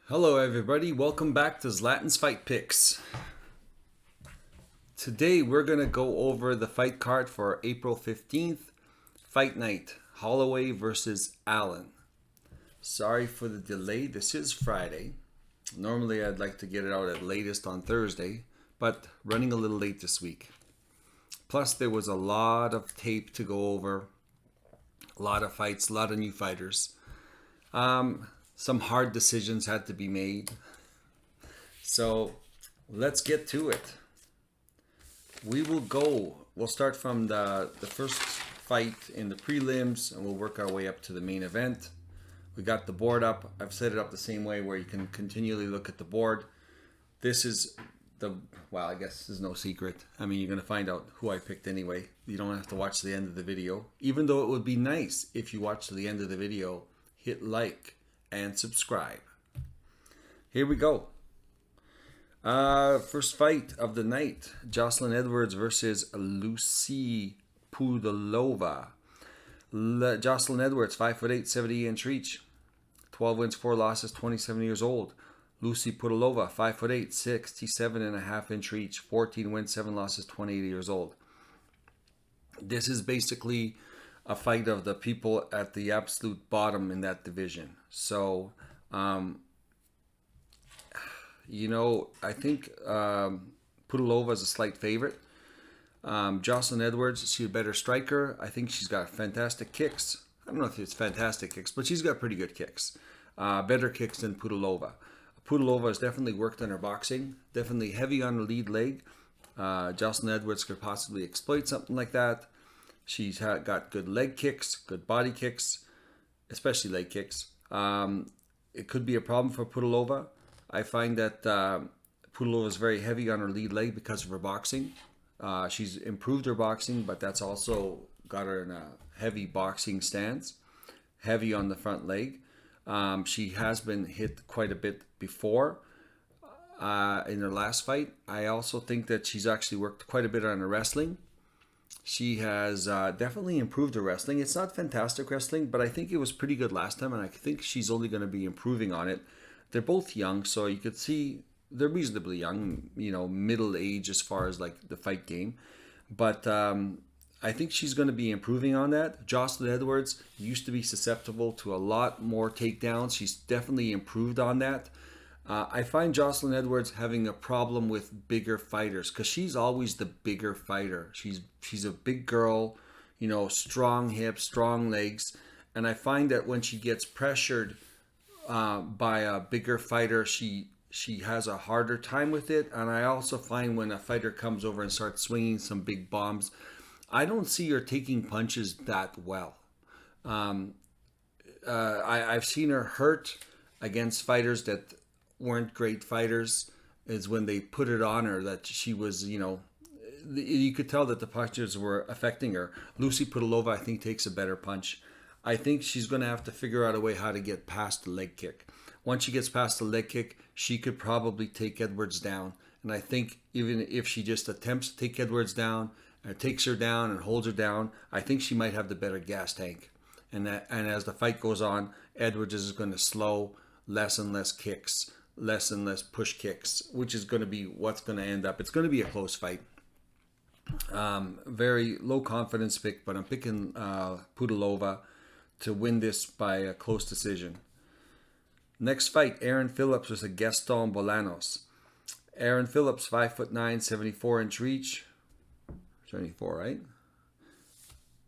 Hello everybody, welcome back to Zlatan's Fight Picks. Today we're going to go over the fight card for April 15th, fight night, Holloway versus Allen. Sorry for the delay, this is Friday. Normally I'd like to get it out at latest on Thursday, but running a little late this week. Plus there was a lot of tape to go over, a lot of fights, a lot of new fighters. Some hard decisions had to be made. So let's get to it. We'll start from the first fight in the prelims and we'll work our way up to the main event. We got the board up. I've set it up the same way where you can continually look at the board. This is I guess there's no secret. I mean, you're going to find out who I picked anyway. You don't have to watch the end of the video. Even though it would be nice if you watch to the end of the video, hit like and subscribe. Here we go. First fight of the night. Jocelyn Edwards versus Lucy Pudilova. Jocelyn Edwards, 5'8", 70-inch reach. 12 wins, 4 losses, 27 years old. Lucy Pudilova, 5'8", 67.5-inch reach. 14 wins, 7 losses, 28 years old. This is basically a fight of the people at the absolute bottom in that division. So, I think Pudilova is a slight favorite. Jocelyn Edwards, she's a better striker. I think she's got fantastic kicks. I don't know if it's fantastic kicks, but she's got pretty good kicks. Better kicks than Pudilova. Pudilova has definitely worked on her boxing. Definitely heavy on her lead leg. Jocelyn Edwards could possibly exploit something like that. She's got good leg kicks, good body kicks, especially leg kicks. It could be a problem for Pudilova. I find that Pudilova is very heavy on her lead leg because of her boxing. She's improved her boxing, but that's also got her in a heavy boxing stance, heavy on the front leg. She has been hit quite a bit before in her last fight. I also think that she's actually worked quite a bit on her wrestling. She has definitely improved her wrestling. It's not fantastic wrestling, but I think it was pretty good last time, and I think she's only going to be improving on it. They're both young, so you could see they're reasonably young, middle age as far as like the fight game. But I think she's going to be improving on that. Jocelyn Edwards used to be susceptible to a lot more takedowns. She's definitely improved on that. I find Jocelyn Edwards having a problem with bigger fighters because she's always the bigger fighter. She's a big girl, strong hips, strong legs. And I find that when she gets pressured by a bigger fighter, she has a harder time with it. And I also find when a fighter comes over and starts swinging some big bombs, I don't see her taking punches that well. I've seen her hurt against fighters that weren't great fighters. Is when they put it on her that she was, you could tell that the punches were affecting her. Lucy Pudilova, I think, takes a better punch. I think she's going to have to figure out a way how to get past the leg kick. Once she gets past the leg kick, she could probably take Edwards down. And I think even if she just attempts to take Edwards down, and takes her down and holds her down, I think she might have the better gas tank. And as the fight goes on, Edwards is going to slow, less and less kicks, less and less push kicks, which is going to be what's going to end up. It's going to be a close fight. Very low confidence pick, but I'm picking Pudilova to win this by a close decision. Next fight, Aaron Phillips versus Gaston Bolanos. Aaron Phillips, 5'9", 74-inch reach. 74, right?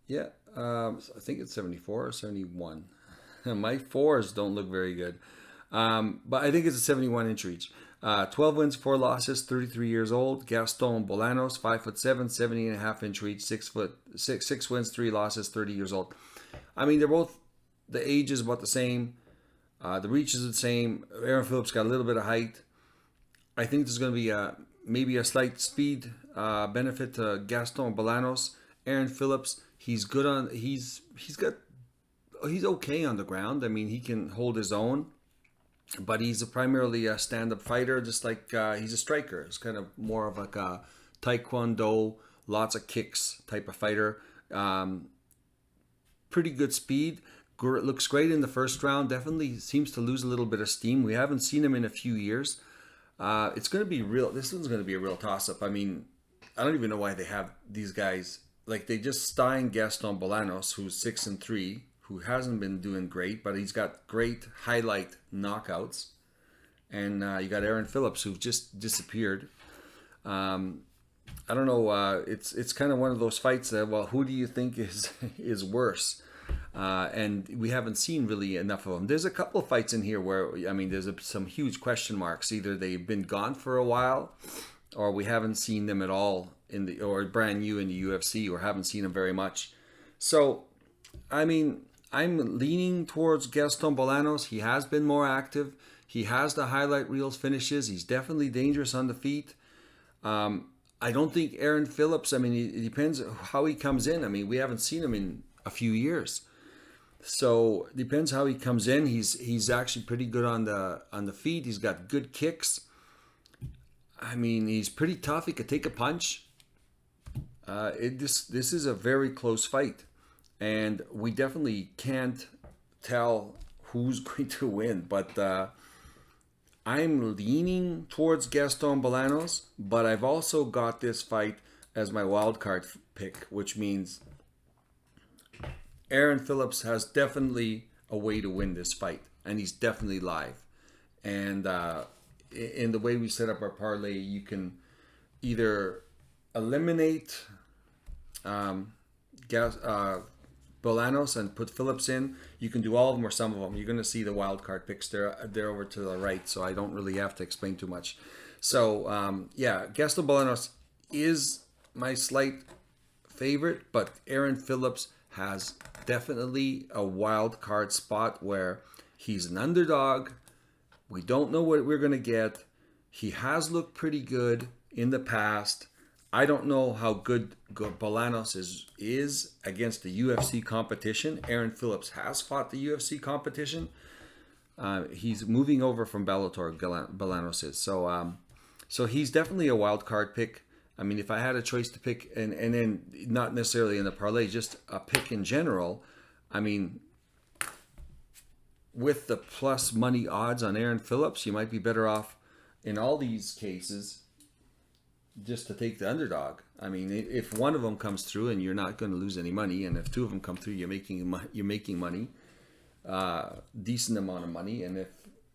Yeah, I think it's 74 or 71. My fours don't look very good. But I think it's a 71-inch reach. 12 wins, 4 losses, 33 years old. Gaston Bolanos, 5'7", 70.5-inch reach, 6 wins, 3 losses, 30 years old. I mean, they're both, the age is about the same. The reach is the same. Aaron Phillips got a little bit of height. I think there's going to be maybe a slight speed benefit to Gaston Bolanos. Aaron Phillips, he's okay on the ground. I mean, he can hold his own, but he's primarily a stand-up fighter, just like he's a striker. It's kind of more of like a taekwondo, lots of kicks type of fighter. Pretty good speed. looks great in the first round. Definitely seems to lose a little bit of steam. We haven't seen him in a few years. It's going to be real. This one's going to be a real toss-up. I mean, I don't even know why they have these guys. Like, they just signed Gaston Bolanos, who's 6-3, who hasn't been doing great, but he's got great highlight knockouts. And you got Aaron Phillips, who just disappeared. I don't know. It's kind of one of those fights that, well, who do you think is worse? And we haven't seen really enough of them. There's a couple of fights in here where, I mean, there's some huge question marks. Either they've been gone for a while, or we haven't seen them at all or brand new in the UFC, or haven't seen them very much. So, I mean, I'm leaning towards Gaston Bolanos. He has been more active. He has the highlight reels finishes. He's definitely dangerous on the feet. I don't think Aaron Phillips, I mean, it depends how he comes in. I mean, we haven't seen him in a few years. So, it depends how he comes in. He's actually pretty good on the feet. He's got good kicks. I mean, he's pretty tough. He could take a punch. This is a very close fight. And we definitely can't tell who's going to win. But I'm leaning towards Gaston Bolanos, but I've also got this fight as my wild card pick, which means Aaron Phillips has definitely a way to win this fight, and he's definitely live. And in the way we set up our parlay, you can either eliminate Bolanos and put Phillips in. You can do all of them or some of them. You're going to see the wild card picks. They're over to the right, so I don't really have to explain too much. So, Gaston Bolanos is my slight favorite, but Aaron Phillips has definitely a wild card spot where he's an underdog. We don't know what we're going to get. He has looked pretty good in the past. I don't know how good Bolanos is against the UFC competition. Aaron Phillips has fought the UFC competition. He's moving over from Bellator, Bolanos is. So he's definitely a wild card pick. I mean, if I had a choice to pick, and then not necessarily in the parlay, just a pick in general, I mean, with the plus money odds on Aaron Phillips, you might be better off in all these cases just to take the underdog. I mean, if one of them comes through and you're not going to lose any money, and if two of them come through, you're making money, decent amount of money. And if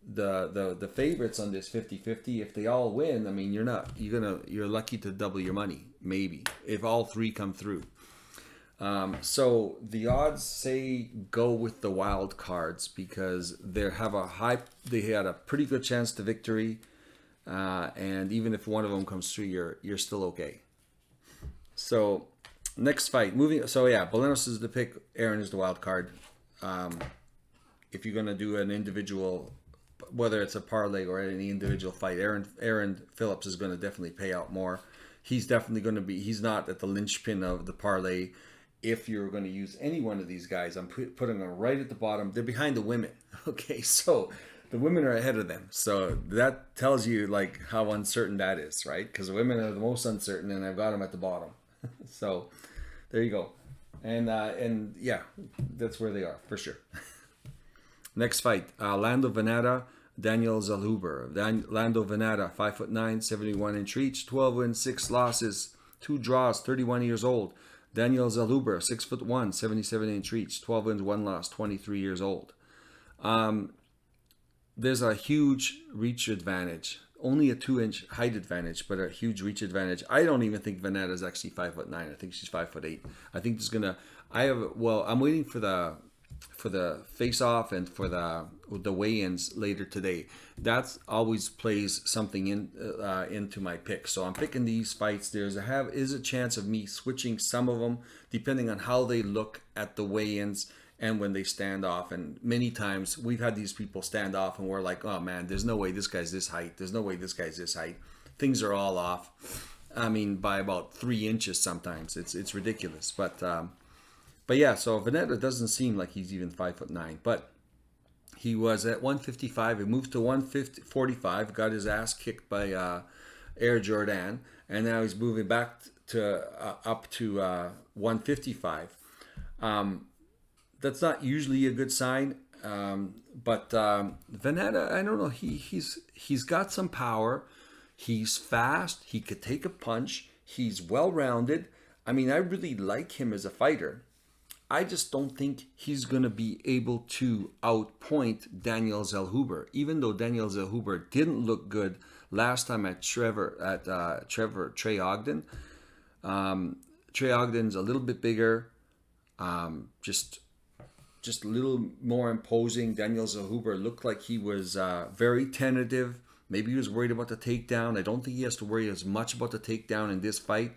the favorites on this 50-50, if they all win, I mean, you're lucky to double your money, maybe, if all three come through. So the odds say go with the wild cards because they had a pretty good chance to victory. And even if one of them comes through, you're still okay. So next fight, Bolanos is the pick. Aaron is the wild card. If you're gonna do an individual, whether it's a parlay or any individual fight, Aaron Phillips is gonna definitely pay out more. He's definitely gonna be. He's not at the linchpin of the parlay. If you're going to use any one of these guys, I'm putting them right at the bottom. They're behind the women. Okay, so the women are ahead of them. So that tells you like how uncertain that is, right? Because the women are the most uncertain, and I've got them at the bottom. So there you go. And yeah, that's where they are for sure. Next fight, Lando Venata, Daniel Zellhuber. Lando Venata, 5'9", 71-inch reach, 12 wins, 6 losses, 2 draws, 31 years old. Daniel Zellhuber, 6'1", 77-inch reach, 12 wins, 1 loss, 23 years old. There's a huge reach advantage. Only a 2-inch height advantage, but a huge reach advantage. I don't even think Venata is actually 5'9". I think she's 5'8". I think there's gonna. I'm waiting for the face-off and for the weigh-ins later today. That always plays something into my pick. So I'm picking these fights. There's a chance of me switching some of them depending on how they look at the weigh-ins and when they stand off. And many times we've had these people stand off and we're like, oh man, there's no way this guy's this height. There's no way this guy's this height. Things are all off. I mean, by about 3 inches sometimes. It's ridiculous. But yeah, so Venata doesn't seem like he's even 5'9", but he was at 155. He moved to 145, got his ass kicked by Air Jordan, and now he's moving back to up to 155. that's not usually a good sign. But Veneta, I don't know. He's got some power. He's fast. He could take a punch. He's well-rounded. I mean, I really like him as a fighter. I just don't think he's going to be able to outpoint Daniel Zellhuber, even though Daniel Zellhuber didn't look good last time at Trey Ogden. Trey Ogden's a little bit bigger, just a little more imposing. Daniel Zellhuber looked like he was very tentative. Maybe he was worried about the takedown. I don't think he has to worry as much about the takedown in this fight.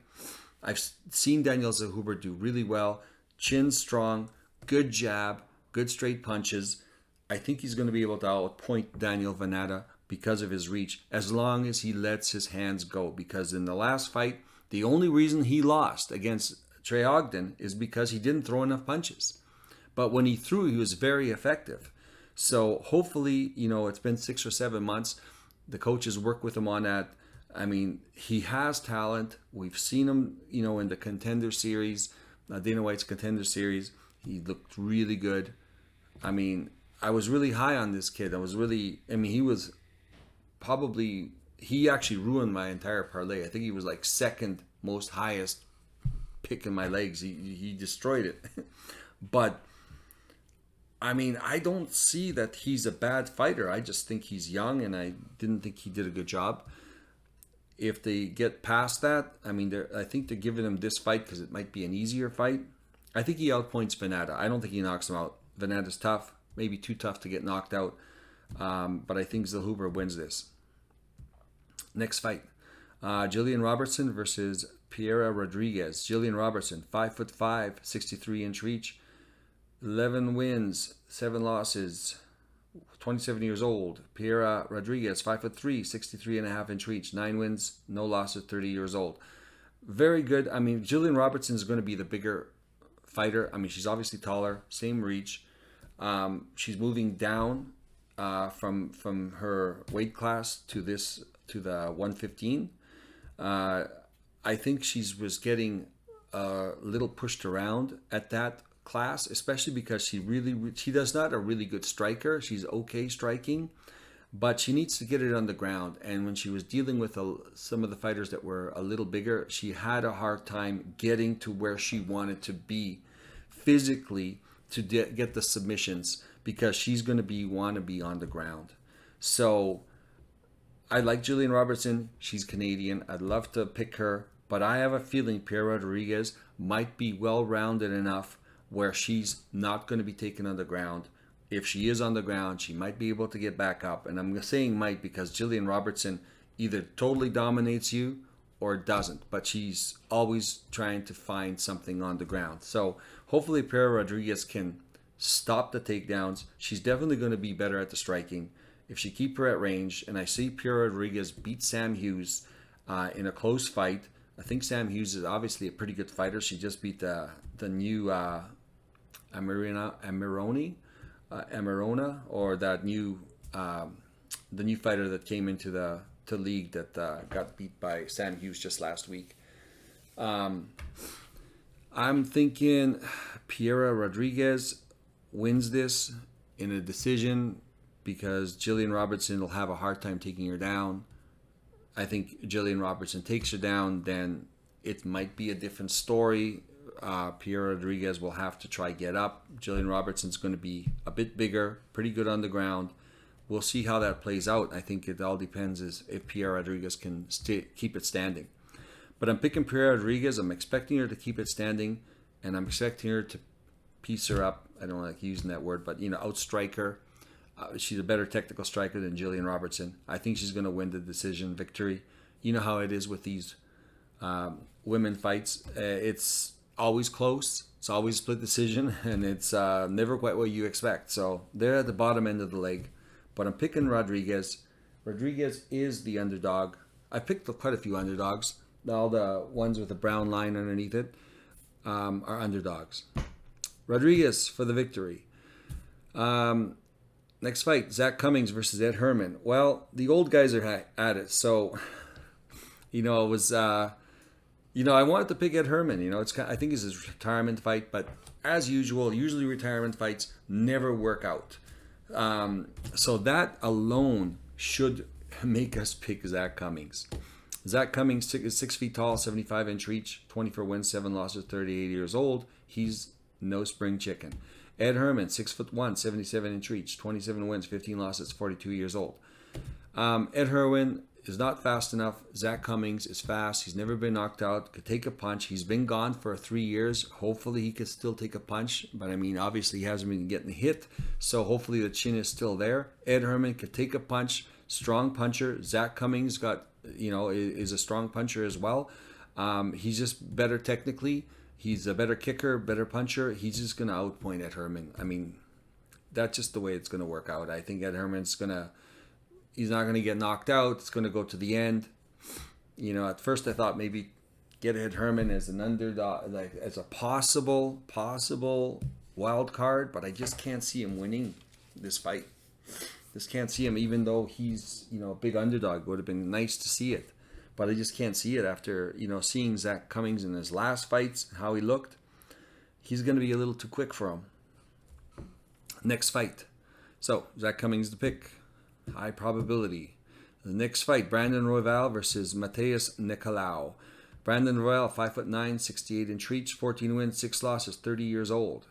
I've seen Daniel Zellhuber do really well. Chin strong, good jab, good straight punches. I think he's going to be able to outpoint Daniel Veneta because of his reach, as long as he lets his hands go. Because in the last fight, the only reason he lost against Trey Ogden is because he didn't throw enough punches. But when he threw, he was very effective. So hopefully, it's been 6 or 7 months. The coaches work with him on that. I mean, he has talent. We've seen him, in the Contender Series, Dana White's Contender Series. He looked really good. I mean, I was really high on this kid. He actually ruined my entire parlay. I think he was like second most highest pick in my legs. He destroyed it. But I mean, I don't see that he's a bad fighter. I just think he's young, and I didn't think he did a good job. If they get past that, I think they're giving him this fight because it might be an easier fight. I think he outpoints Veneta. I don't think he knocks him out. Veneta's tough, maybe too tough to get knocked out. But I think Zellhuber wins this. Next fight, Jillian Robertson versus Piera Rodriguez. Jillian Robertson, 5'5", 63-inch reach, 11 wins, 7 losses, 27 years old. Piera Rodriguez, 5'3", 63.5-inch reach, 9 wins, no losses, 30 years old. Very good. I mean, Jillian Robertson is going to be the bigger fighter. I mean, she's obviously taller, same reach. She's moving down from her weight class to the 115. I think she was getting a little pushed around at that class, especially because she does not a really good striker. She's okay striking, but she needs to get it on the ground. And when she was dealing with some of the fighters that were a little bigger, she had a hard time getting to where she wanted to be physically to get the submissions, because she's going to want to be on the ground. So I like Jillian Robertson. She's Canadian. I'd love to pick her, but I have a feeling Piera Rodriguez might be well-rounded enough where she's not going to be taken on the ground. If she is on the ground, she might be able to get back up. And I'm saying might because Jillian Robertson either totally dominates you or doesn't, but she's always trying to find something on the ground. So hopefully Piera Rodriguez can stop the takedowns. She's definitely going to be better at the striking if she keep her at range. And I see Piera Rodriguez beat Sam Hughes in a close fight. I think Sam Hughes is obviously a pretty good fighter. She just beat the new Amirona, or that new the new fighter that came into the league that got beat by Sam Hughes just last week. I'm thinking Piera Rodriguez wins this in a decision because Jillian Robertson will have a hard time taking her down. I think Jillian Robertson takes her down, then it might be a different story. Piera Rodriguez will have to try get up. Jillian Robertson's going to be a bit bigger, pretty good on the ground. We'll see how that plays out. I think it all depends if Piera Rodriguez can keep it standing. But I'm picking Piera Rodriguez. I'm expecting her to keep it standing, and I'm expecting her to piece her up. I don't like using that word, but outstrike her. She's a better technical striker than Jillian Robertson. I think she's going to win the decision victory. You know how it is with these women fights. It's always close. It's always a split decision, and it's never quite what you expect. So they're at the bottom end of the leg. But I'm picking Rodriguez. Rodriguez is the underdog. I picked quite a few underdogs. All the ones with the brown line underneath it are underdogs. Rodriguez for the victory. Next fight, Zach Cummings versus Ed Herman. Well, the old guys are at it. So, it was, I wanted to pick Ed Herman. I think it's his retirement fight, but as usual, usually retirement fights never work out. So that alone should make us pick Zach Cummings. Zach Cummings is 6 feet tall, 75-inch reach, 24 wins, 7 losses, 38 years old. He's no spring chicken. Ed Herman, 6'1", 77-inch reach, 27 wins, 15 losses, 42 years old. Ed Herman is not fast enough. Zach Cummings is fast. He's never been knocked out. Could take a punch. He's been gone for 3 years. Hopefully he could still take a punch. But I mean, obviously he hasn't been getting hit. So hopefully the chin is still there. Ed Herman could take a punch. Strong puncher. Zach Cummings is a strong puncher as well. He's just better technically. He's a better kicker, better puncher. He's just going to outpoint Ed Herman. I mean, that's just the way it's going to work out. I think Ed Herman's he's not going to get knocked out. It's going to go to the end. At first I thought maybe get Ed Herman as an underdog, like as a possible wild card, but I just can't see him winning this fight. Just can't see him, even though he's, a big underdog. It would have been nice to see it. But I just can't see it after, seeing Zach Cummings in his last fights, how he looked. He's going to be a little too quick for him. Next fight. So, Zach Cummings the pick. High probability. The next fight, Brandon Royval versus Mateus Nicolau. Brandon Royval, 5'9", 68-inch reach, 14 wins, 6 losses, 30 years old.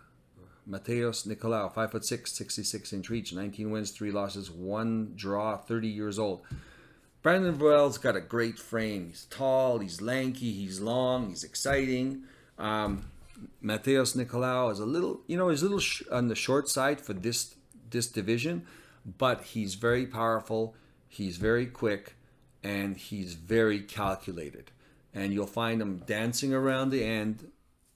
Mateus Nicolau, 5'6", 66-inch reach, 19 wins, 3 losses, 1 draw, 30 years old. Brandon Royval's got a great frame. He's tall, he's lanky, he's long, he's exciting. Mateus Nicolau is a little, on the short side for this division, but he's very powerful, he's very quick, and he's very calculated. And you'll find him dancing around the end,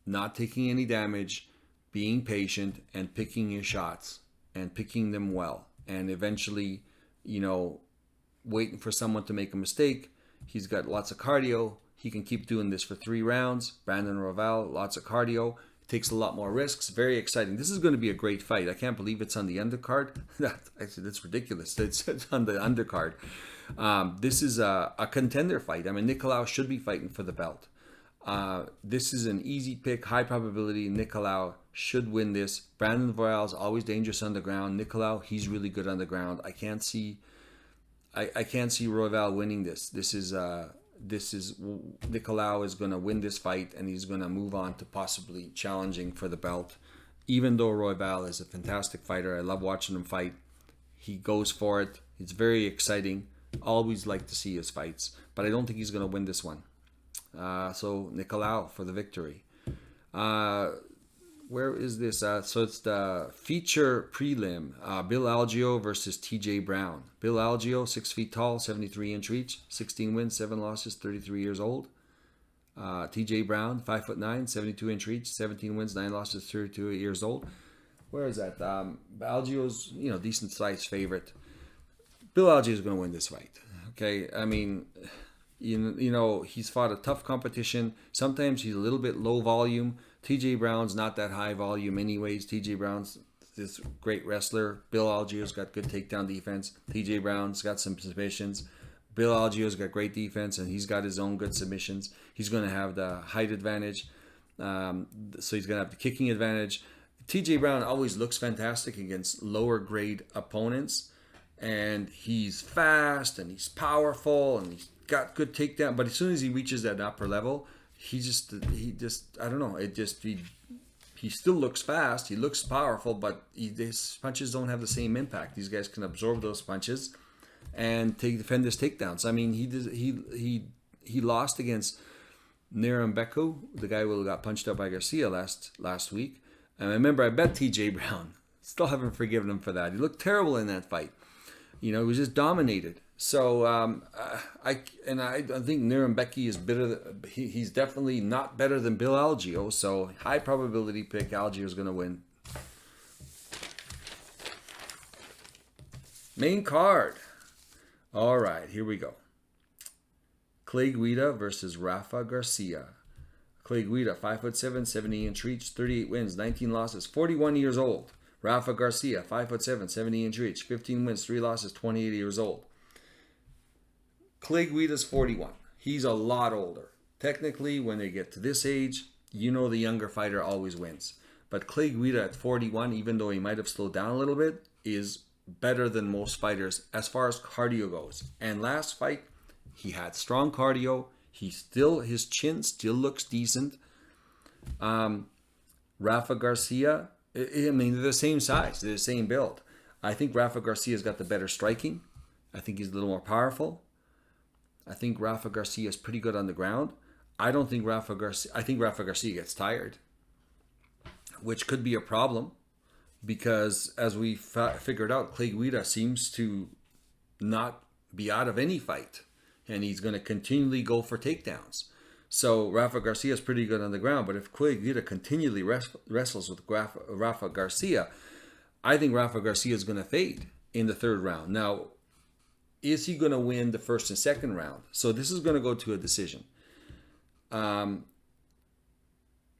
not taking any damage, being patient, and picking his shots, and picking them well. And eventually, waiting for someone to make a mistake. He's got lots of cardio. He can keep doing this for 3 rounds. Brandon Royval, lots of cardio. Takes a lot more risks. Very exciting. This is going to be a great fight. I can't believe it's on the undercard. That's ridiculous. It's on the undercard. This is a contender fight. I mean, Nicolau should be fighting for the belt. This is an easy pick, high probability. Nicolau should win this. Brandon Royval is always dangerous on the ground. Nicolau, he's really good on the ground. I can't see Royval winning this. This is Nicolau is going to win this fight, and he's going to move on to possibly challenging for the belt. Even though Royval is a fantastic fighter, I love watching him fight. He goes for it. It's very exciting. Always like to see his fights, but I don't think he's going to win this one. So Nicolau for the victory. Where is this? So it's the feature prelim. Bill Algeo versus TJ Brown. Bill Algeo, 6 feet tall, 73-inch reach, 16 wins, 7 losses, 33 years old. TJ Brown, 5'9", 72-inch reach, 17 wins, 9 losses, 32 years old. Where is that? Algeo's, decent size favorite. Bill Algeo is going to win this fight. Okay, I mean, he's fought a tough competition. Sometimes he's a little bit low volume. TJ Brown's not that high volume anyways. TJ Brown's this great wrestler. Bill Algeo's got good takedown defense. TJ Brown's got some submissions. Bill Algeo's got great defense, and he's got his own good submissions. He's going to have the height advantage. So he's going to have the kicking advantage. TJ Brown always looks fantastic against lower grade opponents. And he's fast, and he's powerful, and he's got good takedown. But as soon as he reaches that upper level, he just I don't know. He still looks fast. He looks powerful, but his punches don't have the same impact. These guys can absorb those punches and defend his takedowns. I mean, he lost against Nirambeku, the guy who got punched up by Garcia last week. And I remember I bet TJ Brown. Still haven't forgiven him for that. He looked terrible in that fight. He was just dominated. So I think Nirambeku is better. He's definitely not better than Bill Algeo. So high probability pick. Algeo is going to win. Main card. All right, here we go. Clay Guida versus Rafa Garcia. Clay Guida, 5'7", 70-inch reach, 38 wins, 19 losses, 41 years old. Rafa Garcia, 5'7", 70-inch reach, 15 wins, 3 losses, 28 years old. Clay Guida's 41. He's a lot older. Technically, when they get to this age, you know the younger fighter always wins. But Clay Guida at 41, even though he might have slowed down a little bit, is better than most fighters as far as cardio goes. And last fight, he had strong cardio. His chin still looks decent. Rafa Garcia, I mean, they're the same size, they're the same build. I think Rafa Garcia's got the better striking. I think he's a little more powerful. I think Rafa Garcia is pretty good on the ground. I think Rafa Garcia gets tired, which could be a problem because as we figured out, Clay Guida seems to not be out of any fight, and he's going to continually go for takedowns. So Rafa Garcia is pretty good on the ground, but if Clay Guida continually wrestles with Rafa Garcia, I think Rafa Garcia is going to fade in the third round. Now, is he going to win the first and second round? So this is going to go to a decision.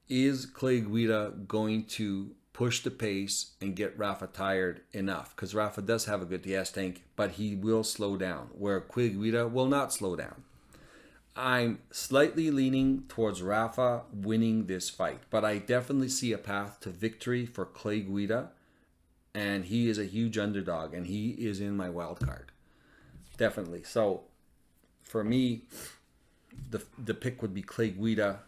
Is Clay Guida going to push the pace and get Rafa tired enough? Because Rafa does have a good gas tank, but he will slow down, where Clay Guida will not slow down. I'm slightly leaning towards Rafa winning this fight, but I definitely see a path to victory for Clay Guida, and he is a huge underdog, and he is in my wild card. Definitely. So for me, the pick would be Clay Guida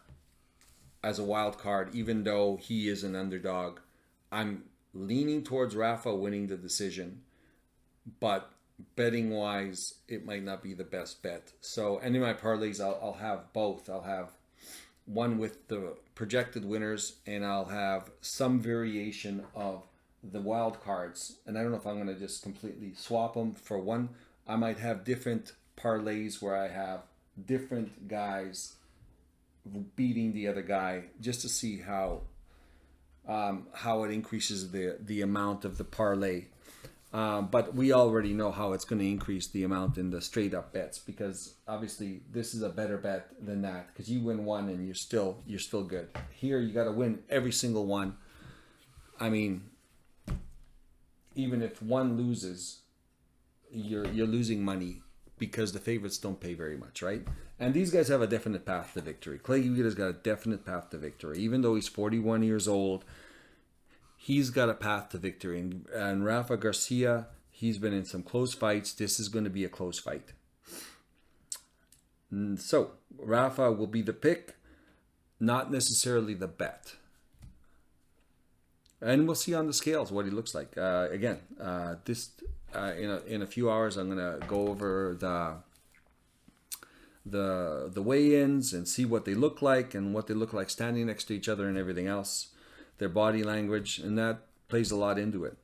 as a wild card, even though he is an underdog. I'm leaning towards Rafa winning the decision, but betting wise, it might not be the best bet. So, and in my parlays, I'll have both. I'll have one with the projected winners, and I'll have some variation of the wild cards. And I don't know if I'm going to just completely swap them for one. I might have different parlays where I have different guys beating the other guy, just to see how it increases the amount of the parlay. But we already know how it's going to increase the amount in the straight up bets, because obviously this is a better bet than that, because you win one and you're still good. Here you got to win every single one. I mean, even if one loses, you're losing money because the favorites don't pay very much, right? And these guys have a definite path to victory. Clay Guida's got a definite path to victory. Even though he's 41 years old, he's got a path to victory. And Rafa Garcia, he's been in some close fights. This is going to be a close fight. So, Rafa will be the pick, not necessarily the bet. And we'll see on the scales what he looks like. In a few hours, I'm going to go over the weigh-ins and see what they look like and what they look like standing next to each other and everything else, their body language, and that plays a lot into it.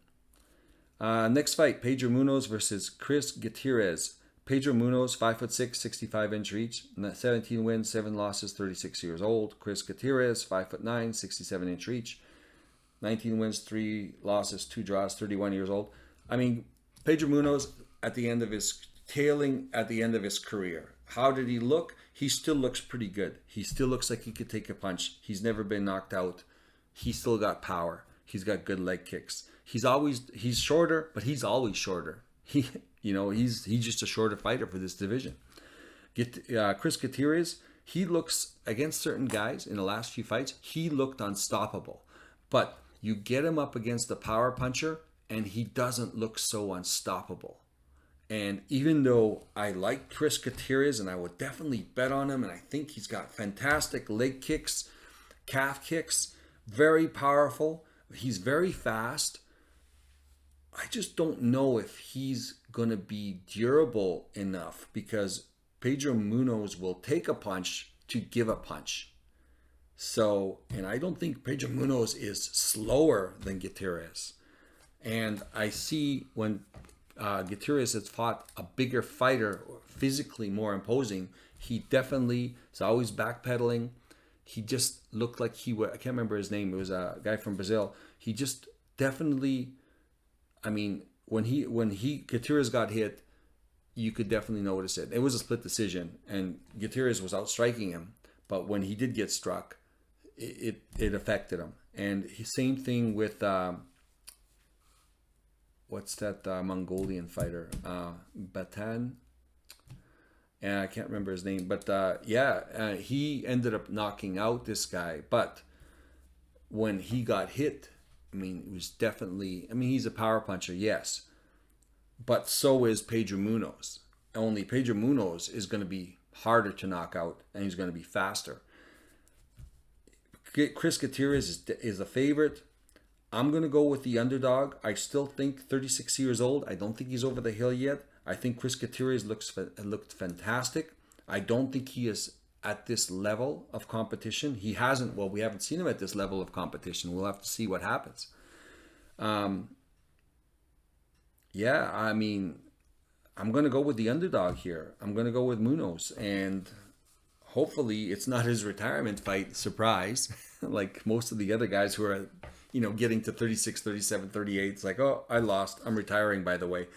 Next fight, Pedro Munoz versus Chris Gutierrez. Pedro Munoz, 5'6", 65-inch reach, 17 wins, 7 losses, 36 years old. Chris Gutierrez, 5'9", 67-inch reach, 19 wins, 3 losses, 2 draws, 31 years old. I mean, Pedro Munoz tailing at the end of his career. How did he look? He still looks pretty good. He still looks like he could take a punch. He's never been knocked out. He's still got power. He's got good leg kicks. He's shorter, but he's always shorter. He's just a shorter fighter for this division. Chris Gutierrez, he looks, against certain guys in the last few fights, he looked unstoppable. But you get him up against the power puncher, and he doesn't look so unstoppable. And even though I like Chris Gutierrez and I would definitely bet on him, and I think he's got fantastic leg kicks, calf kicks, very powerful, he's very fast, I just don't know if he's going to be durable enough, because Pedro Munoz will take a punch to give a punch. So, and I don't think Pedro Munoz is slower than Gutierrez. And I see when Gutierrez has fought a bigger fighter, physically more imposing, he definitely is always backpedaling. He just looked like I can't remember his name. It was a guy from Brazil. He just definitely, I mean, when Gutierrez got hit, you could definitely notice it. It was a split decision, and Gutierrez was outstriking him. But when he did get struck, it affected him. And same thing with what's that Mongolian fighter? Batan. and I can't remember his name, but he ended up knocking out this guy. But when he got hit, I mean, it was definitely, I mean, he's a power puncher, yes, but so is Pedro Munoz. Only Pedro Munoz is going to be harder to knock out, and he's going to be faster. Chris Gutierrez is a favorite. I'm going to go with the underdog. I still think 36 years old. I don't think he's over the hill yet. I think Chris Gutierrez looked fantastic. I don't think he is at this level of competition. He hasn't, well, we haven't seen him at this level of competition. We'll have to see what happens. Yeah, I mean, I'm going to go with the underdog here. I'm going to go with Munoz, and hopefully it's not his retirement fight, surprise, like most of the other guys who are, getting to 36, 37, 38. It's like, oh, I lost. I'm retiring, by the way.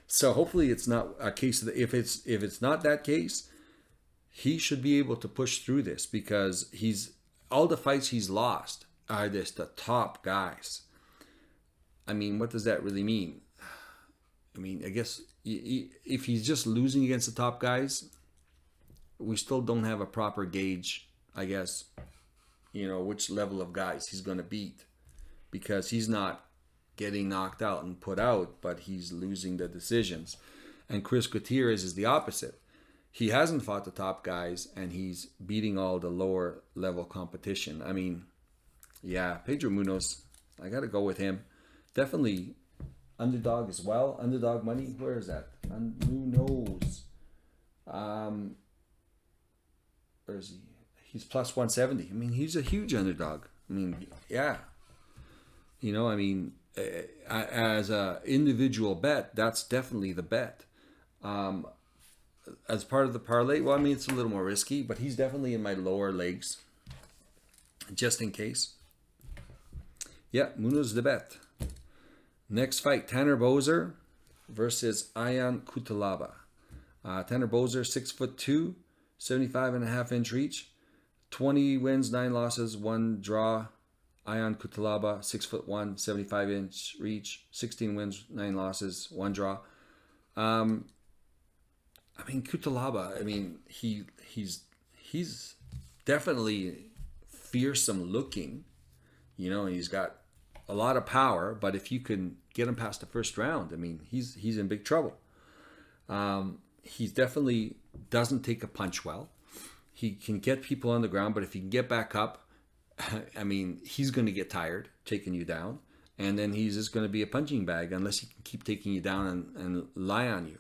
So hopefully it's not a case of if it's not that case, he should be able to push through this, because all the fights he's lost are the top guys. I mean, what does that really mean? I mean, I guess if he's just losing against the top guys, we still don't have a proper gauge, I guess, which level of guys he's going to beat, because he's not getting knocked out and put out, but he's losing the decisions. And Chris Gutierrez is the opposite. He hasn't fought the top guys, and he's beating all the lower level competition. I mean, yeah, Pedro Munoz, I got to go with him. Definitely underdog as well. Underdog money, where is that? Munoz. Where is he? He's plus 170. I mean, he's a huge underdog. I mean, yeah. I mean, as a individual bet, that's definitely the bet. As part of the parlay, well, I mean, it's a little more risky, but he's definitely in my lower legs, just in case. Yeah, Munoz is the bet. Next fight, Tanner Boser versus Ion Cutelaba. Tanner Boser, 6'2", 75.5-inch reach, 20 wins, 9 losses, 1 draw. Ion Cutelaba, 6'1", 75-inch reach, 16 wins, 9 losses, 1 draw. I mean, Cutelaba, I mean, he's definitely fearsome looking, and he's got a lot of power, but if you can get him past the first round, I mean, he's in big trouble. He definitely doesn't take a punch well. He can get people on the ground, but if he can get back up, I mean, he's going to get tired taking you down, and then he's just going to be a punching bag unless he can keep taking you down and lie on you.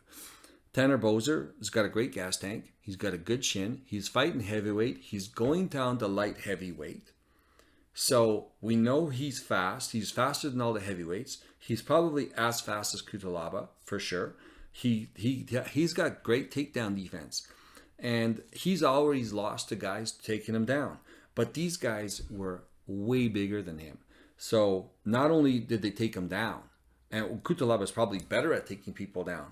Tanner Boser has got a great gas tank. He's got a good chin. He's fighting heavyweight. He's going down to light heavyweight. So we know he's fast. He's faster than all the heavyweights. He's probably as fast as Cutelaba, for sure. He's got great takedown defense. And he's always lost to guys taking him down. But these guys were way bigger than him. So not only did they take him down, and Cutelaba is probably better at taking people down,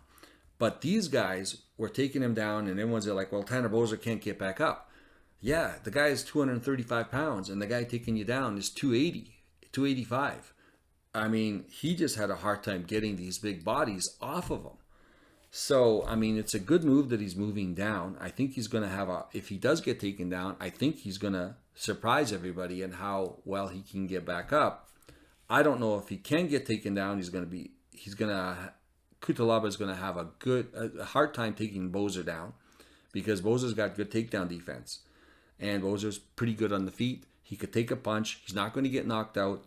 but these guys were taking him down, and everyone's like, well, Tanner Boser can't get back up. Yeah, the guy is 235 pounds, and the guy taking you down is 280, 285. I mean, he just had a hard time getting these big bodies off of him. So, I mean, it's a good move that he's moving down. I think he's going to have if he does get taken down, I think he's going to surprise everybody in how well he can get back up. I don't know if he can get taken down. Cutelaba is going to have a hard time taking Boser down, because Boser's got good takedown defense, and Boser's pretty good on the feet. He could take a punch. He's not going to get knocked out.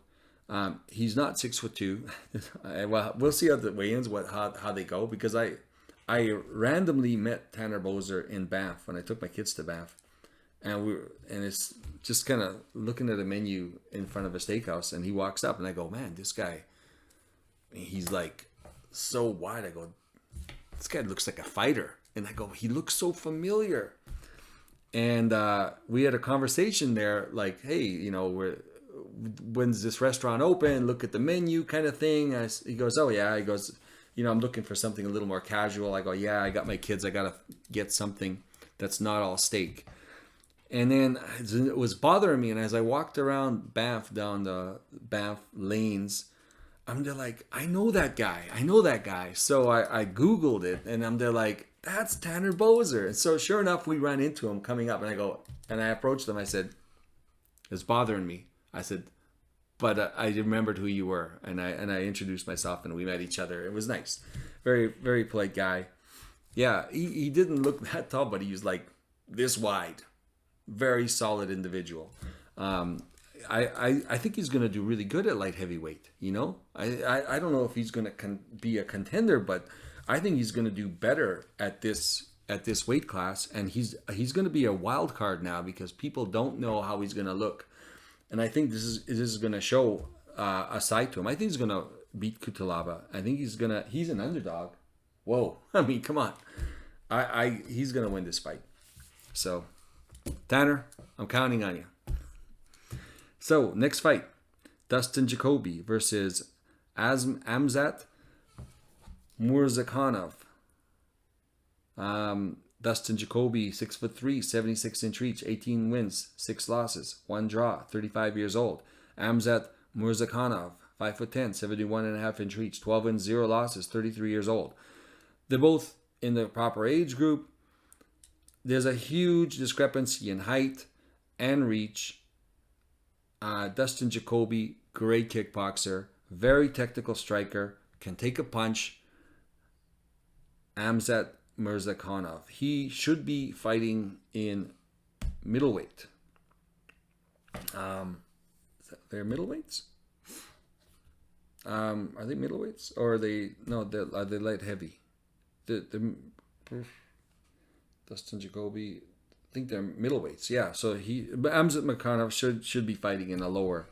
He's not 6'2". Well, we'll see how the weigh-ins, how they go, because I randomly met Tanner Boser in Banff when I took my kids to Banff, and it's just kind of looking at a menu in front of a steakhouse, and he walks up, and I go, man, this guy, he's like so wide. I go, this guy looks like a fighter, and I go, he looks so familiar. And we had a conversation there, like, hey, when's this restaurant open? Look at the menu, kind of thing. He goes, oh yeah. He goes, I'm looking for something a little more casual. I go, yeah, I got my kids. I gotta get something that's not all steak. And then it was bothering me. And as I walked around Banff, down the Banff lanes, I'm there like, I know that guy. So I Googled it, and I'm there like, that's Tanner Boser. And so sure enough, we ran into him coming up, and I approached him. I said, it's bothering me. I said, but I remembered who you were, and I introduced myself, and we met each other. It was nice. Very, very polite guy. Yeah, he didn't look that tall, but he was like this wide. Very solid individual. I think he's going to do really good at light heavyweight. I don't know if he's going to be a contender, but I think he's going to do better at this weight class, and he's going to be a wild card now because people don't know how he's going to look, and I think this is going to show a side to him. I think he's going to beat Kutalaba. I think he's an underdog. Whoa, I mean, come on, he's going to win this fight. So, Tanner, I'm counting on you. So, next fight, Dustin Jacoby versus Amzat Murzakanov. Dustin Jacoby, 6'3", 76-inch reach, 18 wins, 6 losses, 1 draw, 35 years old. Amzat Murzakanov, 5'10", 71.5-inch reach, 12 wins, 0 losses, 33 years old. They're both in the proper age group. There's a huge discrepancy in height and reach. Dustin Jacoby, great kickboxer, very technical striker, can take a punch. Amzat Murzakanov, he should be fighting in middleweight. They're middleweights? Are they middleweights? Or are they light heavy? Dustin Jacoby, I think they're middleweights. Yeah, so Amzat Murzakanov should be fighting in a lower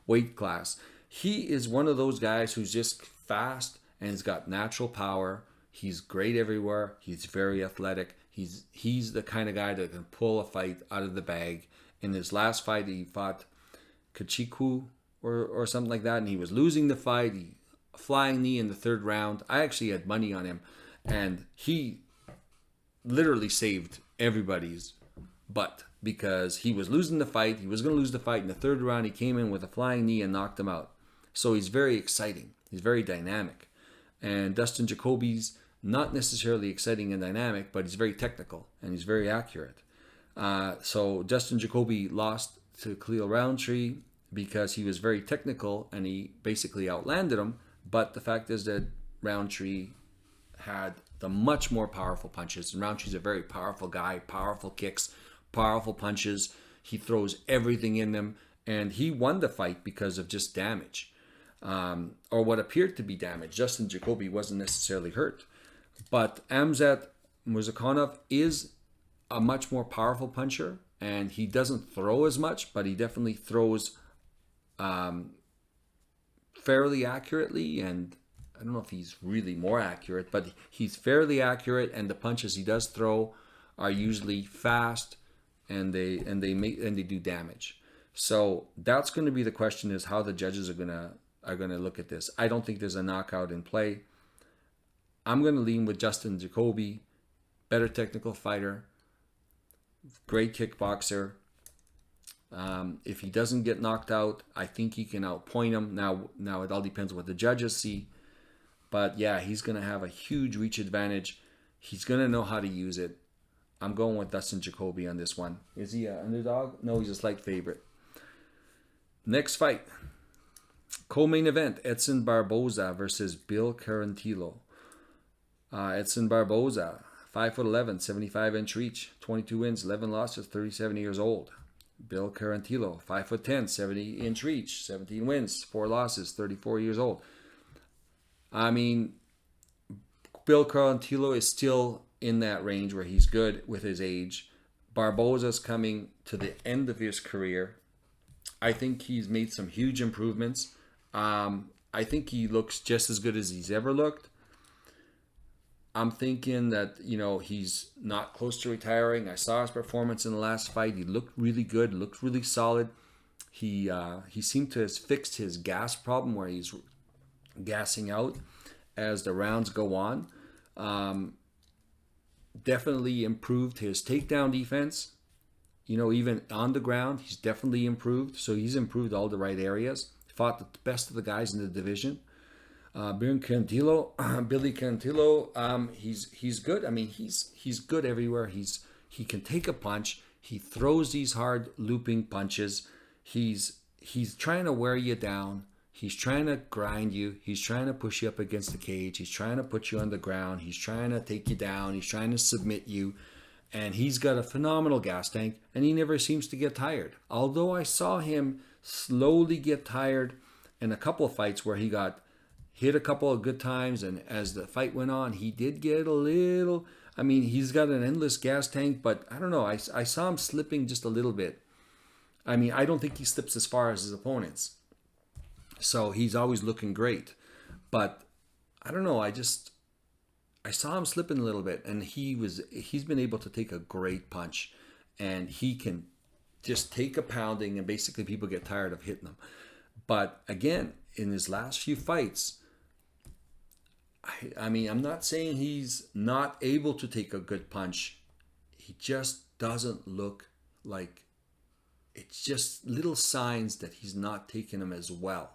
weight class. He is one of those guys who's just fast and he's got natural power. He's great everywhere. He's very athletic. He's the kind of guy that can pull a fight out of the bag. In his last fight, he fought Kachiku or something like that, and he was losing the fight. Flying knee in the 3rd round. I actually had money on him, and he literally saved everybody's butt because he was losing the fight. He was going to lose the fight in the 3rd round. He came in with a flying knee and knocked him out. So he's very exciting. He's very dynamic. And Dustin Jacoby's not necessarily exciting and dynamic, but he's very technical and he's very accurate. So Dustin Jacoby lost to Khalil Roundtree because he was very technical and he basically outlanded him. But the fact is that Roundtree had the much more powerful punches. And Roundtree's a very powerful guy, powerful kicks, powerful punches. He throws everything in them. And he won the fight because of just damage. Or what appeared to be damage. Dustin Jacoby wasn't necessarily hurt. But Amzat Murzakanov is a much more powerful puncher. And he doesn't throw as much, but he definitely throws fairly accurately. And I don't know if he's really more accurate, but he's fairly accurate. And the punches he does throw are usually fast and they do damage. So that's going to be the question, is how the judges are going to look at this. I don't think there's a knockout in play. I'm going to lean with Dustin Jacoby, better technical fighter, great kickboxer. If he doesn't get knocked out, I think he can outpoint him. Now it all depends what the judges see. But yeah, he's going to have a huge reach advantage. He's going to know how to use it. I'm going with Dustin Jacoby on this one. Is he an underdog? No, he's a slight favorite. Next fight. Co-main event, Edson Barboza versus Bill Carantillo. Edson Barboza, 5'11", 75-inch reach, 22 wins, 11 losses, 37 years old. Bill Carantillo, 5'10", 70-inch reach, 17 wins, 4 losses, 34 years old. I mean, Bill Carantillo is still in that range where he's good with his age. Barboza's coming to the end of his career. I think he's made some huge improvements. I think he looks just as good as he's ever looked. I'm thinking that, he's not close to retiring. I saw his performance in the last fight. He looked really good, looked really solid. He seemed to have fixed his gas problem where he's gassing out as the rounds go on. Definitely improved his takedown defense. Even on the ground, he's definitely improved. So he's improved all the right areas. Fought the best of the guys in the division. Billy Cantillo, Billy Cantillo, he's good. I mean, he's good everywhere. He can take a punch. He throws these hard looping punches. He's trying to wear you down. He's trying to grind you. He's trying to push you up against the cage. He's trying to put you on the ground. He's trying to take you down. He's trying to submit you. And he's got a phenomenal gas tank, and he never seems to get tired. Although I saw him slowly get tired in a couple of fights where he got hit a couple of good times, and as the fight went on, he did get a little. I mean, he's got an endless gas tank, but I don't know. I saw him slipping just a little bit. I mean, I don't think he slips as far as his opponents. So he's always looking great. But I don't know. I saw him slipping a little bit, and he's been able to take a great punch, and he can just take a pounding, and basically people get tired of hitting him. But again, in his last few fights, I mean, I'm not saying he's not able to take a good punch. He just doesn't look like, it's just little signs that he's not taking them as well.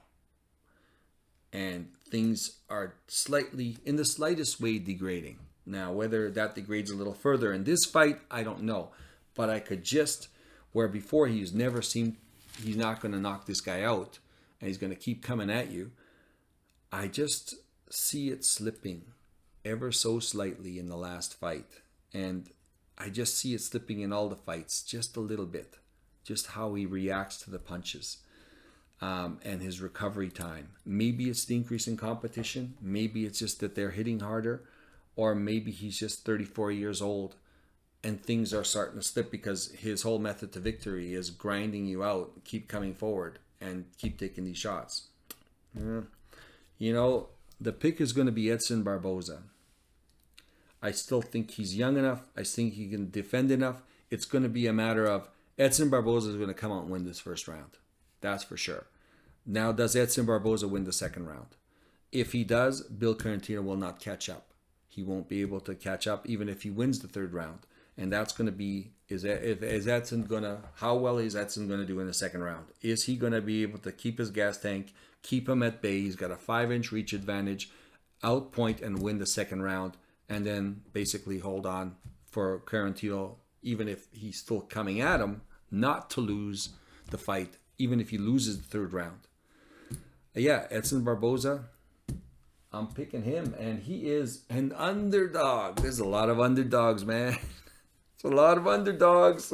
And things are slightly, in the slightest way, degrading. Now, whether that degrades a little further in this fight, I don't know. But I could just, where before he's never seemed, he's not going to knock this guy out, and he's going to keep coming at you, I just see it slipping ever so slightly in the last fight. And I just see it slipping in all the fights, just a little bit. Just how he reacts to the punches. And his recovery time. Maybe it's the increase in competition. Maybe it's just that they're hitting harder. Or maybe he's just 34 years old and things are starting to slip because his whole method to victory is grinding you out, keep coming forward, and keep taking these shots. You know, the pick is going to be Edson Barboza. I still think he's young enough. I think he can defend enough. It's going to be a matter of Edson Barboza is going to come out and win this first round. That's for sure. Now, does Edson Barboza win the second round? If he does, Bill Carantino will not catch up. He won't be able to catch up even if he wins the third round. And that's going to be, how well is Edson going to do in the second round? Is he going to be able to keep his gas tank, keep him at bay? He's got a 5-inch reach advantage, outpoint and win the second round, and then basically hold on for Carantino, even if he's still coming at him, not to lose the fight, even if he loses the third round. Yeah, Edson Barboza, I'm picking him, and he is an underdog. There's a lot of underdogs, man. It's a lot of underdogs.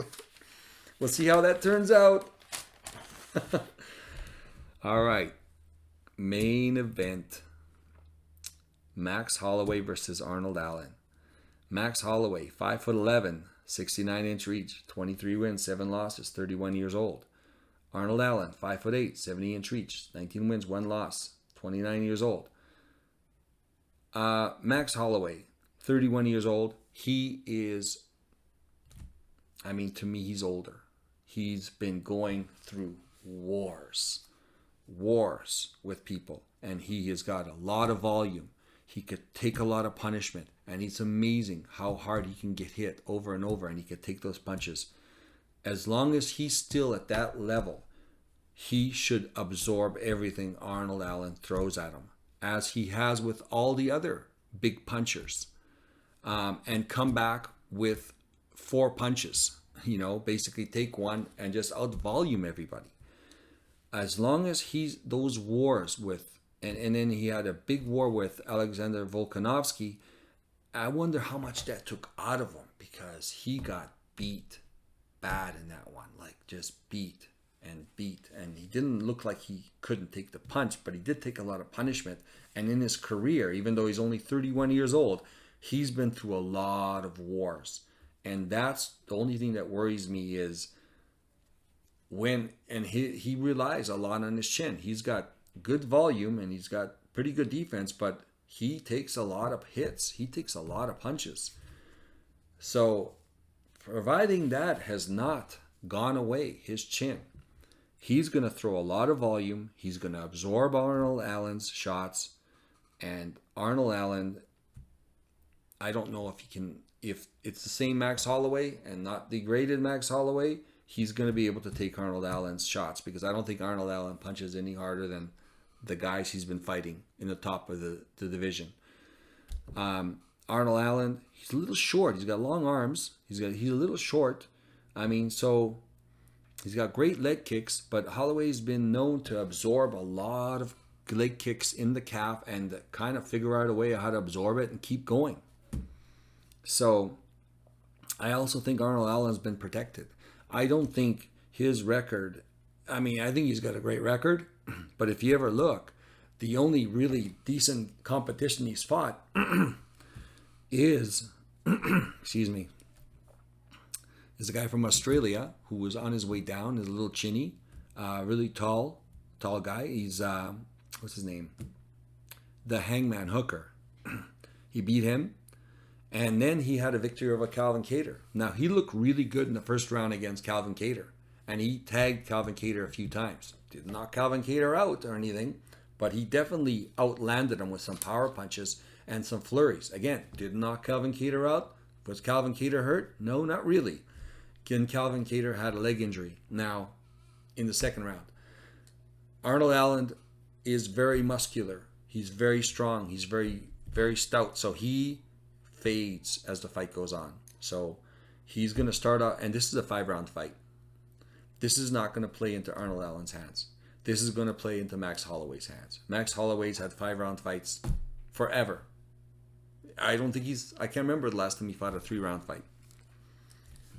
We'll see how that turns out. All right. Main event. Max Holloway versus Arnold Allen. Max Holloway, 5'11", 69-inch reach, 23 wins, 7 losses, 31 years old. Arnold Allen, 5'8", 70-inch reach, 19 wins, 1 loss, 29 years old. Max Holloway, 31 years old. He is, I mean, to me, he's older. He's been going through wars with people, and he has got a lot of volume. He could take a lot of punishment, and it's amazing how hard he can get hit over and over, and he could take those punches. As long as he's still at that level, he should absorb everything Arnold Allen throws at him, as he has with all the other big punchers, and come back with 4 punches. You know, basically take one and just out-volume everybody. As long as he's those wars with, and then he had a big war with Alexander Volkanovski, I wonder how much that took out of him, because he got beat bad in that one, like just beat, and he didn't look like he couldn't take the punch, but he did take a lot of punishment. And in his career, even though he's only 31 years old, he's been through a lot of wars. And that's the only thing that worries me is he relies a lot on his chin. He's got good volume and he's got pretty good defense, but he takes a lot of hits. He takes a lot of punches. So providing that has not gone away, his chin, he's going to throw a lot of volume. He's going to absorb Arnold Allen's shots. And Arnold Allen, I don't know if he can, if it's the same Max Holloway and not degraded Max Holloway, he's going to be able to take Arnold Allen's shots, because I don't think Arnold Allen punches any harder than the guys he's been fighting in the top of the division. Arnold Allen, he's a little short. He's got long arms. He's a little short. I mean, so he's got great leg kicks, but Holloway's been known to absorb a lot of leg kicks in the calf and kind of figure out a way how to absorb it and keep going. So I also think Arnold Allen's been protected. I don't think his record, I mean, I think he's got a great record, but if you ever look, the only really decent competition he's fought is, excuse me, is a guy from Australia who was on his way down, is a little chinny, really tall guy. He's, what's his name? The Hangman Hooker. He beat him. And then he had a victory over Calvin Kattar. Now, he looked really good in the first round against Calvin Kattar. And he tagged Calvin Kattar a few times. Didn't knock Calvin Kattar out or anything, but he definitely outlanded him with some power punches and some flurries. Again, didn't knock Calvin Kattar out. Was Calvin Kattar hurt? No, not really. Again, Calvin Kattar had a leg injury now in the second round. Arnold Allen is very muscular. He's very strong. He's very, very stout. So he fades as the fight goes on. So he's going to start out, and this is a 5-round fight. This is not going to play into Arnold Allen's hands. This is going to play into Max Holloway's hands. Max Holloway's had 5-round fights forever. I can't remember the last time he fought a 3-round fight.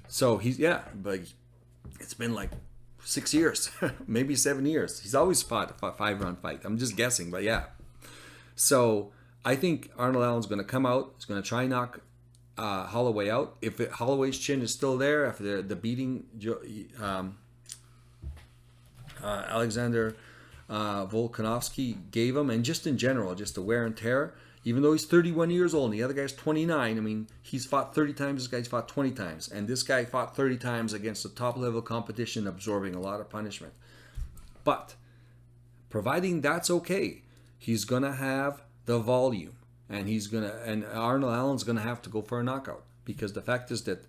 So but it's been like 6 years, maybe 7 years. He's always fought a 5-round fight. I'm just guessing, but yeah. So I think Arnold Allen's going to come out. He's going to try and knock Holloway out. If Holloway's chin is still there after the beating Alexander Volkanovski gave him, and just in general, just the wear and tear, even though he's 31 years old and the other guy's 29, I mean, he's fought 30 times, this guy's fought 20 times. And this guy fought 30 times against the top level competition, absorbing a lot of punishment. But providing that's okay, he's going to have the volume, and Arnold Allen's going to have to go for a knockout, because the fact is that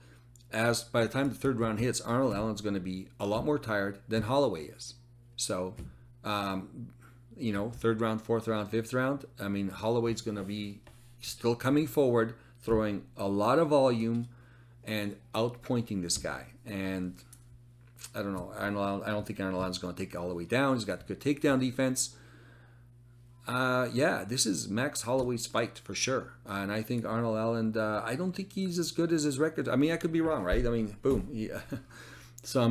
by the time the third round hits, Arnold Allen's going to be a lot more tired than Holloway is. So, third round, fourth round, fifth round, I mean, Holloway's going to be still coming forward, throwing a lot of volume and outpointing this guy. And I don't know. I don't think Arnold Allen's going to take it all the way down. He's got good takedown defense. This is Max Holloway's fight for sure. And I think Arnold Allen, I don't think he's as good as his record. I mean, I could be wrong, right? I mean, boom. So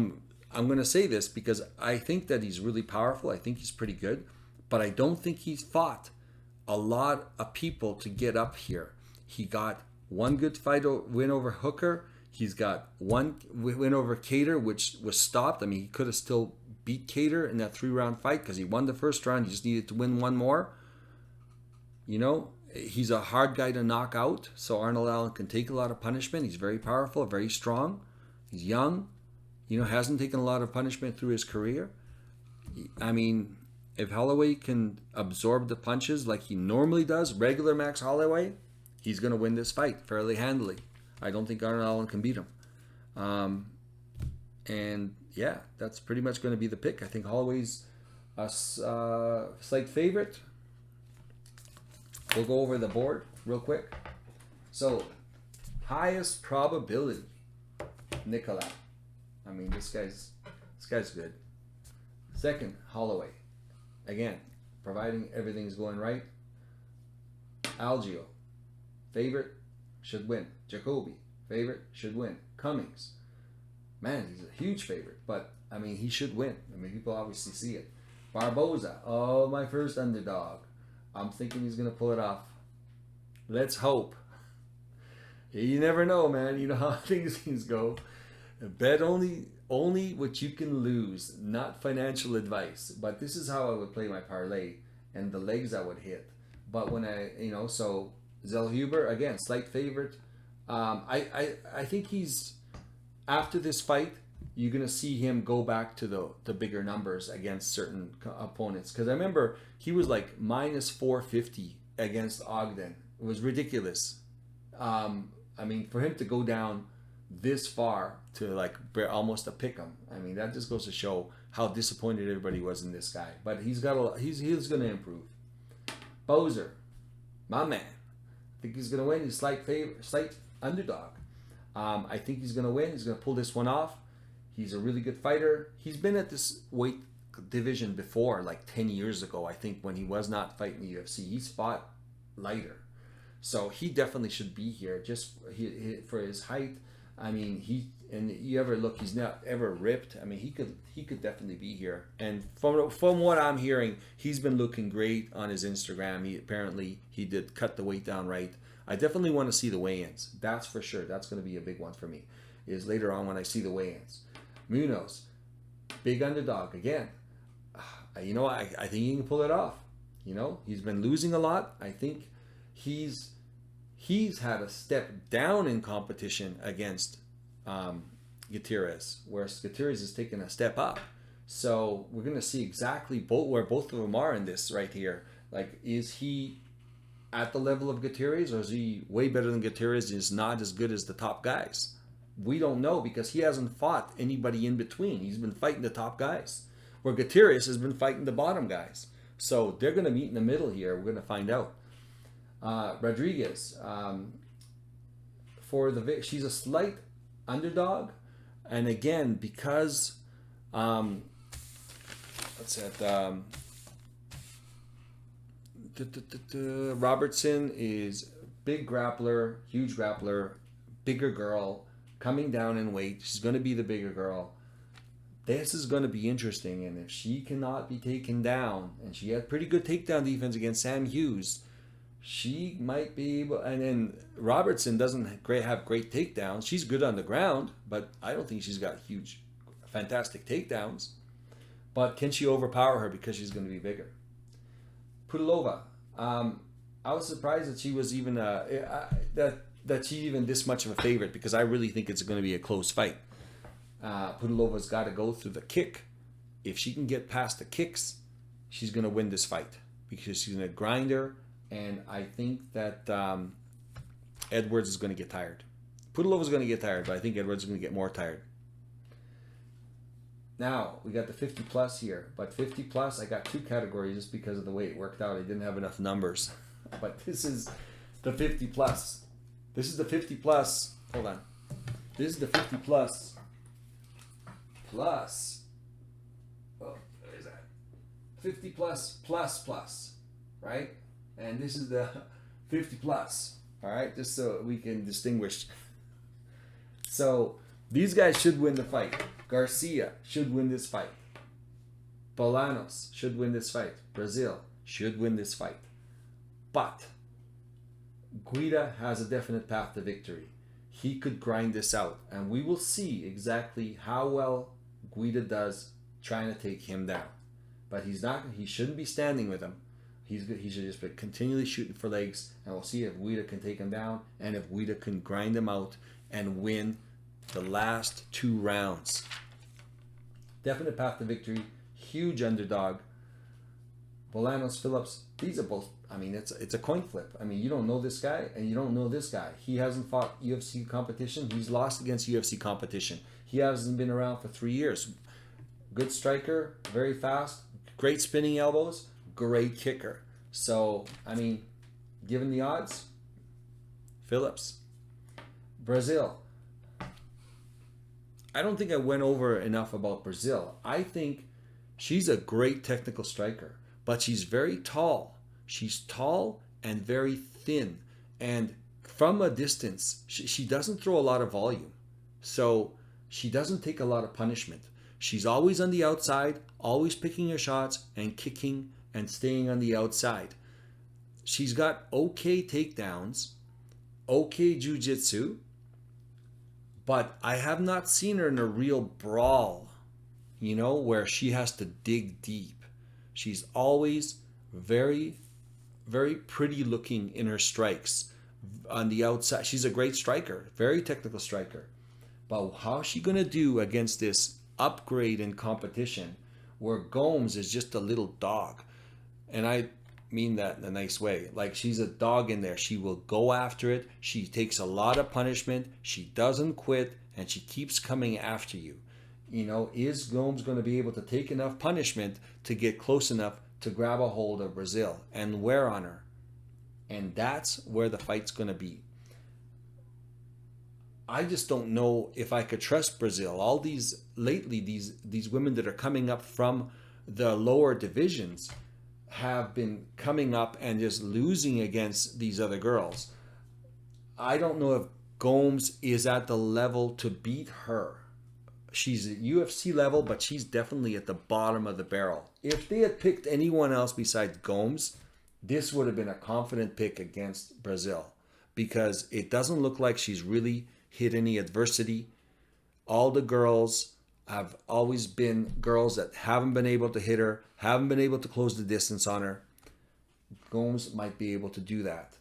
I'm going to say this because I think that he's really powerful. I think he's pretty good. But I don't think he's fought a lot of people to get up here. He got one good win over Hooker. He's got one win over Kattar, which was stopped. I mean, he could have still beat Kattar in that 3-round fight because he won the first round. He just needed to win one more. He's a hard guy to knock out. So Arnold Allen can take a lot of punishment. He's very powerful, very strong. He's young. Hasn't taken a lot of punishment through his career. I mean, if Holloway can absorb the punches like he normally does, regular Max Holloway, he's going to win this fight fairly handily. I don't think Arnold Allen can beat him. That's pretty much going to be the pick. I think Holloway's a slight favorite. We'll go over the board real quick. So, highest probability, Nicolau. I mean, this guy's good. Second, Holloway. Again, providing everything's going right. Algio, favorite, should win. Jacoby, favorite, should win. Cummings, man, he's a huge favorite, but I mean, he should win. I mean, people obviously see it. Barboza, my first underdog. I'm thinking he's going to pull it off. Let's hope. You never know, man. You know how things go. Bet only what you can lose, not financial advice. But this is how I would play my parlay and the legs I would hit. But when so Zellhuber, again, slight favorite. I think he's, after this fight, you're going to see him go back to the bigger numbers against certain opponents. Because I remember he was like minus 450 against Ogden. It was ridiculous. I mean, for him to go down this far to like almost a pick 'em, I mean, that just goes to show how disappointed everybody was in this guy. But he's going to improve. Bowser, my man. I think he's going to win. He's slight underdog. I think he's going to win. He's going to pull this one off. He's a really good fighter. He's been at this weight division before, like 10 years ago, I think, when he was not fighting the UFC. He's fought lighter. So he definitely should be here just for his height. I mean, and you ever look, he's not ever ripped. I mean, he could definitely be here. And from what I'm hearing, he's been looking great on his Instagram. Apparently he did cut the weight down right. I definitely want to see the weigh-ins. That's for sure. That's going to be a big one for me, is later on when I see the weigh-ins. Munoz, big underdog again. You know, I think he can pull it off. You know, he's been losing a lot. I think he's had a step down in competition against Gutierrez, whereas Gutierrez has taken a step up. So we're going to see exactly where both of them are in this right here. Like, is he at the level of Gutierrez, or is he way better than Gutierrez and is not as good as the top guys? We don't know, because he hasn't fought anybody in between. He's been fighting the top guys, where Gutierrez has been fighting the bottom guys. So they're going to meet in the middle here. We're going to find out. Rodriguez, she's a slight underdog, and again, because Robertson is big grappler, huge grappler, bigger girl, coming down in weight. She's going to be the bigger girl. This is going to be interesting, and if she cannot be taken down, and she had pretty good takedown defense against Sam Hughes, she might be able. And then Robertson doesn't have great takedowns. She's good on the ground, but I don't think she's got fantastic takedowns. But can she overpower her because she's going to be bigger? Pudilova, I was surprised that she was even that she's even this much of a favorite, because I really think it's going to be a close fight. Pudilova's got to go through the kick. If she can get past the kicks, she's going to win this fight, because she's going to grind her. And I think that Edwards is going to get tired. Pudilova's going to get tired, but I think Edwards is going to get more tired. Now, we got the 50 plus here. But 50 plus, I got two categories just because of the way it worked out. I didn't have enough numbers. But this is the 50 plus. This is the 50 plus. Hold on. This is the 50 plus. Plus. Oh, what is that? 50 plus. Right? And this is the 50 plus. All right? Just so we can distinguish. So these guys should win the fight. Garcia should win this fight. Bolanos should win this fight. Brazil should win this fight. But Guida has a definite path to victory. He could grind this out, and we will see exactly how well Guida does trying to take him down. But he shouldn't be standing with him. He should just be continually shooting for legs, and we'll see if Guida can take him down, and if Guida can grind him out and win the last 2 rounds. Definite path to victory. Huge underdog. Bolanos, Phillips, these are both, I mean, it's a coin flip. I mean, you don't know this guy and you don't know this guy. He hasn't fought UFC competition. He's lost against UFC competition. He hasn't been around for 3 years. Good striker, very fast, great spinning elbows, great kicker. So, I mean, given the odds, Phillips. Brazil. I don't think I went over enough about Brazil. I think she's a great technical striker, but she's very tall. She's tall and very thin. And from a distance, she doesn't throw a lot of volume. So she doesn't take a lot of punishment. She's always on the outside, always picking her shots and kicking and staying on the outside. She's got okay takedowns, okay jiu-jitsu, but I have not seen her in a real brawl, where she has to dig deep. She's always very, very pretty looking in her strikes on the outside. She's a great striker, very technical striker. But how's she going to do against this upgrade in competition where Gomes is just a little dog? And I mean that in a nice way. Like, she's a dog in there. She will go after it. She takes a lot of punishment. She doesn't quit, and she keeps coming after you. You know, is Gomes going to be able to take enough punishment to get close enough to grab a hold of Brazil and wear on her? And that's where the fight's going to be. I just don't know if I could trust Brazil. All these lately, these women that are coming up from the lower divisions have been coming up and just losing against these other girls. I don't know if Gomes is at the level to beat her. She's at UFC level, but she's definitely at the bottom of the barrel. If they had picked anyone else besides Gomes, this would have been a confident pick against Brazil, because it doesn't look like she's really hit any adversity. All the girls have always been girls that haven't been able to hit her, haven't been able to close the distance on her. Gomes might be able to do that.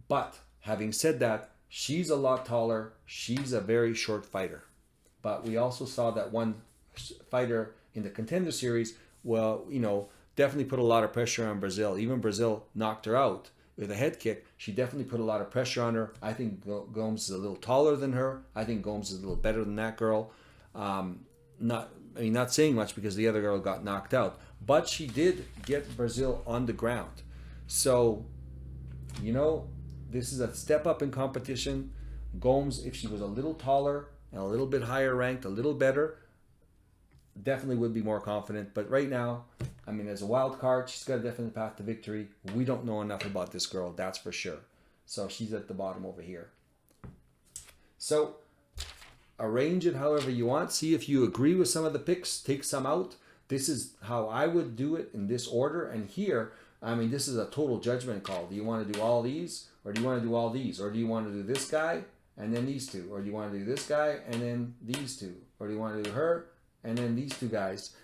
But having said that, she's a lot taller. She's a very short fighter. But we also saw that one fighter in the Contender Series, well, you know, definitely put a lot of pressure on Brazil. Even Brazil knocked her out with a head kick. She definitely put a lot of pressure on her. I think Gomes is a little taller than her. I think Gomes is a little better than that girl. Not saying much because the other girl got knocked out, but she did get Brazil on the ground. So, you know, this is a step up in competition. Gomes, if she was a little taller and a little bit higher ranked, a little better, definitely would be more confident. But right now, I mean, as a wild card, she's got a definite path to victory. We don't know enough about this girl, that's for sure. So she's at the bottom over here. So arrange it however you want. See if you agree with some of the picks. Take some out. This is how I would do it in this order. And here, I mean, this is a total judgment call. Do you want to do all these? Or do you want to do all these? Or do you want to do this guy and then these two? Or do you want to do this guy and then these two? Or do you want to do her and then these two guys?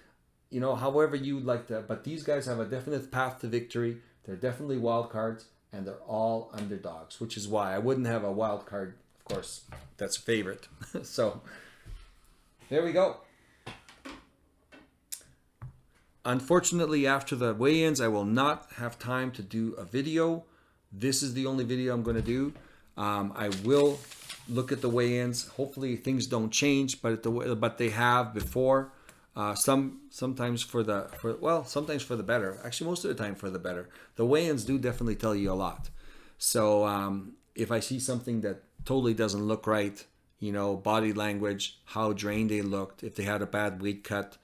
You know, however you'd like to. But these guys have a definite path to victory. They're definitely wild cards. And they're all underdogs, which is why I wouldn't have a wild card, of course, that's a favorite. So there we go. Unfortunately, after the weigh-ins, I will not have time to do a video. This is the only video I'm going to do. I will look at the weigh-ins. Hopefully things don't change, but they have before. Sometimes for the better. Actually, most of the time for the better. The weigh-ins do definitely tell you a lot. So if I see something that totally doesn't look right, you know, body language, how drained they looked, if they had a bad weight cut,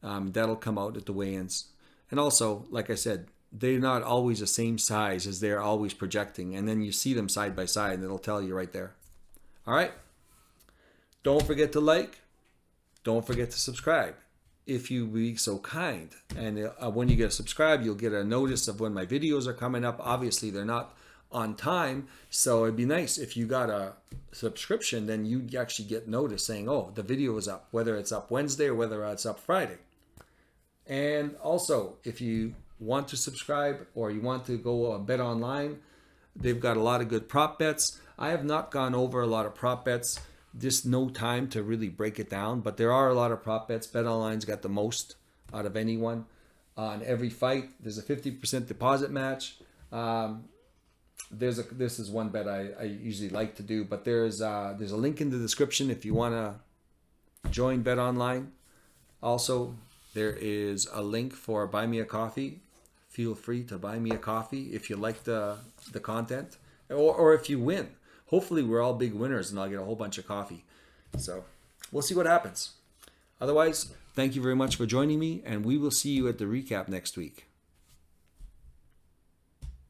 that'll come out at the weigh-ins. And also, like I said, they're not always the same size as they're always projecting. And then you see them side by side and it'll tell you right there. All right. Don't forget to like. Don't forget to subscribe, if you be so kind. And when you get subscribed, you'll get a notice of when my videos are coming up. Obviously, they're not on time, so it'd be nice if you got a subscription, then you actually get notice saying, oh, the video is up, whether it's up Wednesday or whether it's up Friday. And also, if you want to subscribe or you want to go bet online, they've got a lot of good prop bets. I have not gone over a lot of prop bets. Just no time to really break it down, but there are a lot of prop bets. BetOnline's got the most out of anyone on every fight. There's a 50% deposit match. This is one bet I usually like to do, but there's a link in the description if you want to join BetOnline. Also, there is a link for Buy Me a Coffee. Feel free to buy me a coffee if you like the content, or if you win. Hopefully we're all big winners and I'll get a whole bunch of coffee. So we'll see what happens. Otherwise, thank you very much for joining me, and we will see you at the recap next week.